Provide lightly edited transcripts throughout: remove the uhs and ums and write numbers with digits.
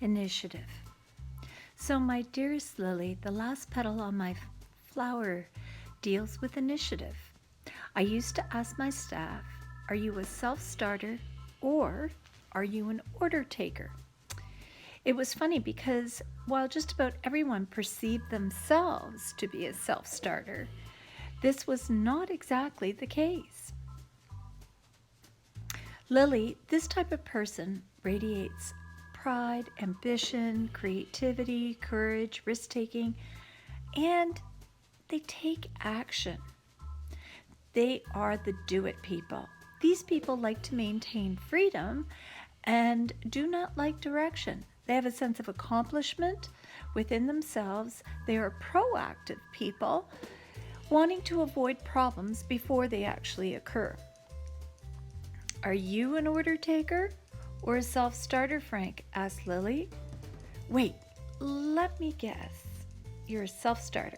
Initiative. So, my dearest Lily, the last petal on my flower deals with initiative. I used to ask my staff, are you a self starter or are you an order taker? It was funny because while just about everyone perceived themselves to be a self starter, this was not exactly the case. Lily, this type of person radiates pride, ambition, creativity, courage, risk taking, and they take action. They are the do it people. These people like to maintain freedom and do not like direction. They have a sense of accomplishment within themselves. They are proactive people wanting to avoid problems before they actually occur. Are you an order taker or a self-starter, Frank? Asked Lily. Wait, let me guess. You're a self-starter.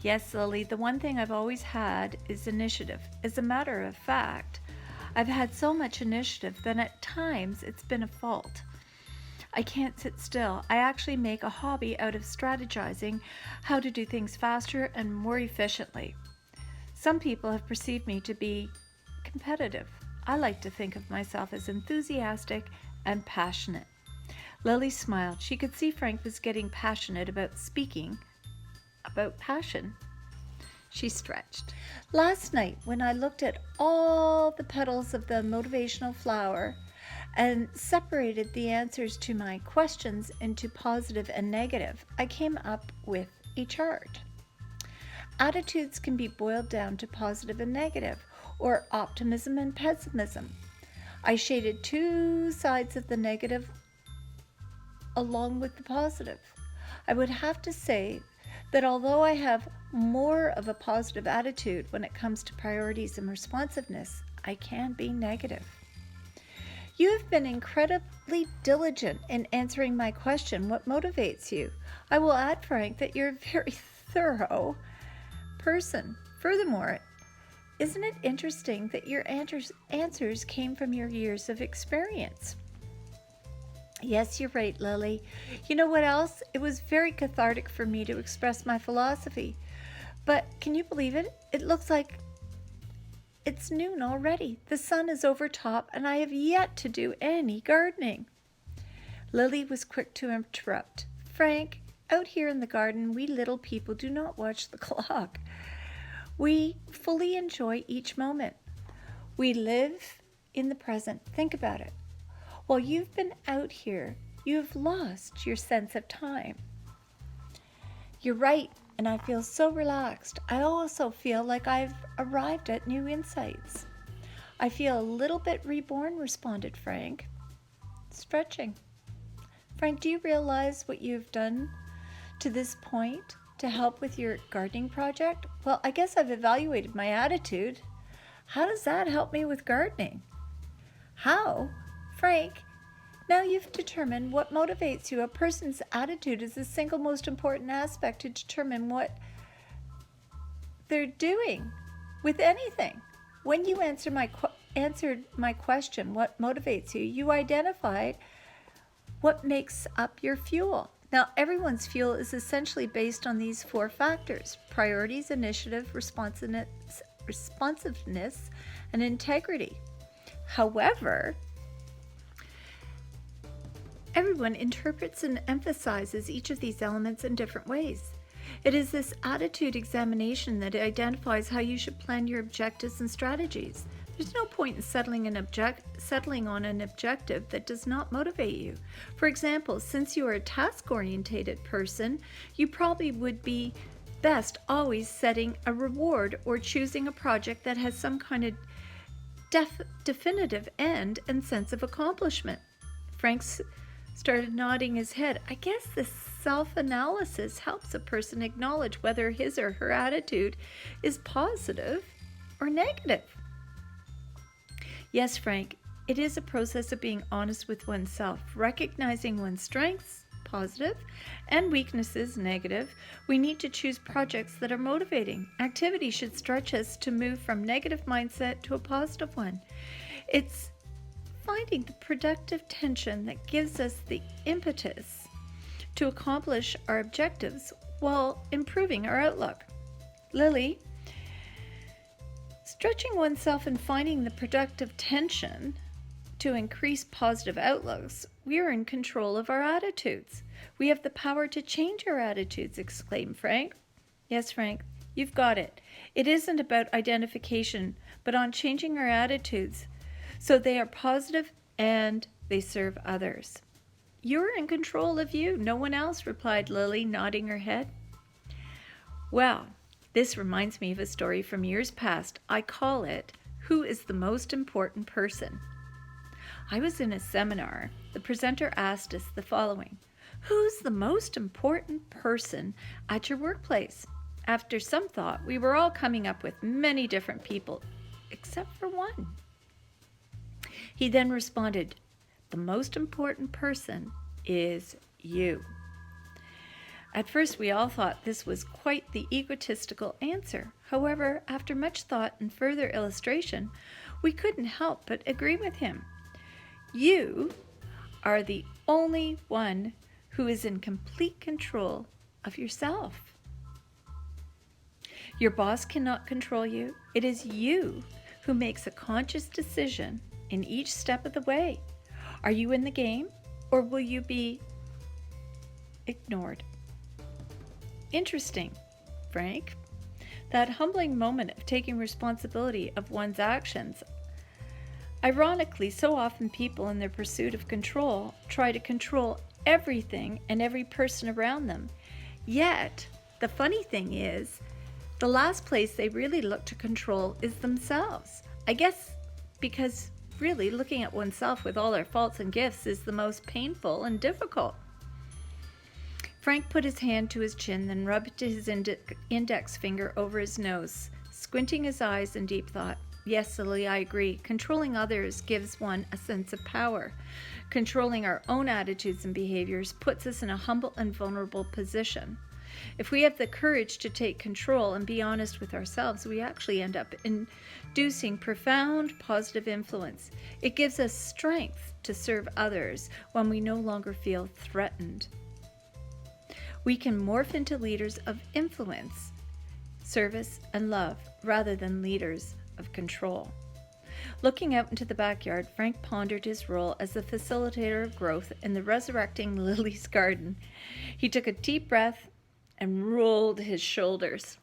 Yes, Lily, the one thing I've always had is initiative. As a matter of fact, I've had so much initiative that at times it's been a fault. I can't sit still. I actually make a hobby out of strategizing how to do things faster and more efficiently. Some people have perceived me to be competitive. I like to think of myself as enthusiastic and passionate. Lily smiled. She could see Frank was getting passionate about speaking about passion. She stretched. Last night, when I looked at all the petals of the motivational flower and separated the answers to my questions into positive and negative, I came up with a chart. Attitudes can be boiled down to positive and negative, or optimism and pessimism. I shaded two sides of the negative along with the positive. I would have to say that although I have more of a positive attitude when it comes to priorities and responsiveness, I can be negative. You have been incredibly diligent in answering my question, what motivates you? I will add, Frank, that you're a very thorough person. Furthermore, isn't it interesting that your answers came from your years of experience? Yes, you're right, Lily. You know what else? It was very cathartic for me to express my philosophy. But can you believe it? It looks like it's noon already. The sun is over top, and I have yet to do any gardening. Lily was quick to interrupt. Frank, out here in the garden, we little people do not watch the clock. We fully enjoy each moment. We live in the present. Think about it. While you've been out here, you've lost your sense of time. You're right, and I feel so relaxed. I also feel like I've arrived at new insights. I feel a little bit reborn, responded Frank. Stretching. Frank, do you realize what you've done to this point to help with your gardening project? Well, I guess I've evaluated my attitude. How does that help me with gardening? How? Frank, now you've determined what motivates you. A person's attitude is the single most important aspect to determine what they're doing with anything. When you answered my question, what motivates you, you identified what makes up your fuel. Now, everyone's fuel is essentially based on these four factors: priorities, initiative, responsiveness, and integrity. However, everyone interprets and emphasizes each of these elements in different ways. It is this attitude examination that identifies how you should plan your objectives and strategies. There's no point in settling on an objective that does not motivate you. For example, since you are a task-oriented person, you probably would be best always setting a reward or choosing a project that has some kind of definitive end and sense of accomplishment. Frank started nodding his head. I guess this self-analysis helps a person acknowledge whether his or her attitude is positive or negative. Yes, Frank, it is a process of being honest with oneself, recognizing one's strengths, positive, and weaknesses, negative. We need to choose projects that are motivating. Activity should stretch us to move from negative mindset to a positive one. It's finding the productive tension that gives us the impetus to accomplish our objectives while improving our outlook. Lily, stretching oneself and finding the productive tension to increase positive outlooks, we are in control of our attitudes. We have the power to change our attitudes, exclaimed Frank. Yes, Frank, you've got it. It isn't about identification, but on changing our attitudes so they are positive and they serve others. You're in control of you, no one else, replied Lily, nodding her head. Well, this reminds me of a story from years past. I call it, Who is the Most Important Person? I was in a seminar. The presenter asked us the following: who's the most important person at your workplace? After some thought, we were all coming up with many different people, except for one. He then responded, the most important person is you. At first, we all thought this was quite the egotistical answer. However, after much thought and further illustration, we couldn't help but agree with him. You are the only one who is in complete control of yourself. Your boss cannot control you. It is you who makes a conscious decision in each step of the way. Are you in the game, or will you be ignored? Interesting, Frank. That humbling moment of taking responsibility of one's actions. Ironically, so often people in their pursuit of control try to control everything and every person around them. Yet, the funny thing is, the last place they really look to control is themselves. I guess because really looking at oneself with all our faults and gifts is the most painful and difficult. Frank put his hand to his chin, then rubbed his index finger over his nose, squinting his eyes in deep thought. Yes, Lily, I agree. Controlling others gives one a sense of power. Controlling our own attitudes and behaviors puts us in a humble and vulnerable position. If we have the courage to take control and be honest with ourselves, we actually end up inducing profound positive influence. It gives us strength to serve others when we no longer feel threatened. We can morph into leaders of influence, service, and love, rather than leaders of control. Looking out into the backyard, Frank pondered his role as the facilitator of growth in the resurrecting Lily's garden. He took a deep breath and rolled his shoulders.